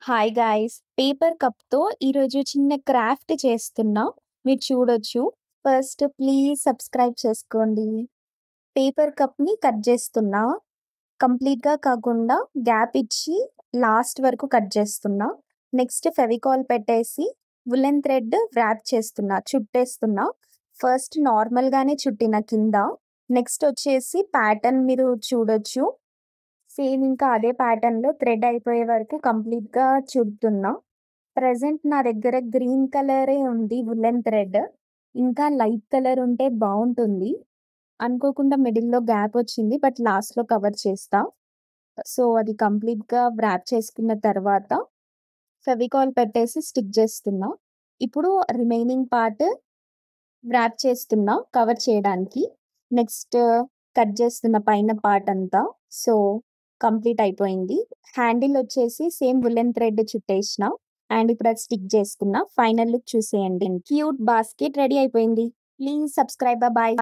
Hi guys! Paper కప్‌తో ఈరోజు చిన్న క్రాఫ్ట్ చేస్తున్నా. మీరు చూడొచ్చు. ఫస్ట్ ప్లీజ్ సబ్స్క్రైబ్ చేసుకోండి. పేపర్ కప్‌ని కట్ చేస్తున్నా. కంప్లీట్‌గా కాకుండా గ్యాప్ ఇచ్చి లాస్ట్ వరకు కట్ చేస్తున్నా. నెక్స్ట్ ఫెవికాల్ పెట్టేసి వులెన్ థ్రెడ్ వ్రాప్ చేస్తున్నా. చుట్టేస్తున్నా. ఫస్ట్ నార్మల్‌గానే చుట్టిన కింద. నెక్స్ట్ వచ్చేసి ప్యాటర్న్ మీరు చూడొచ్చు. సేమ్ ఇంకా అదే ప్యాటర్న్‌లో థ్రెడ్ అయిపోయే వరకు కంప్లీట్‌గా చుడుతున్నా. ప్రెజెంట్ నా దగ్గర గ్రీన్ కలరే ఉంది వులెన్ థ్రెడ్. ఇంకా లైట్ కలర్ ఉంటే బావుంటుంది. అనుకోకుండా మిడిల్‌లో గ్యాప్ వచ్చింది. బట్ లాస్ట్‌లో కవర్ చేస్తా. సో, అది కంప్లీట్‌గా వ్రాప్ చేసుకున్న తర్వాత ఫెవికాల్ పెట్టేసి స్టిక్ చేస్తున్నా. ఇప్పుడు రిమైనింగ్ పార్ట్ వ్రాప్ చేస్తున్నా కవర్ చేయడానికి. నెక్స్ట్ కట్ చేస్తున్న పైన పార్ట్ అంతా. సో, కంప్లీట్ అయిపోయింది. హ్యాండిల్ వచ్చేసి సేమ్ వులెన్ థ్రెడ్ చుట్టేసిన. అండ్ ఇప్పుడు అది స్టిక్ చేసుకున్నా. ఫైనల్ లుక్ చూసేయండి. క్యూట్ బాస్కెట్ రెడీ అయిపోయింది. Please subscribe. బాయ్.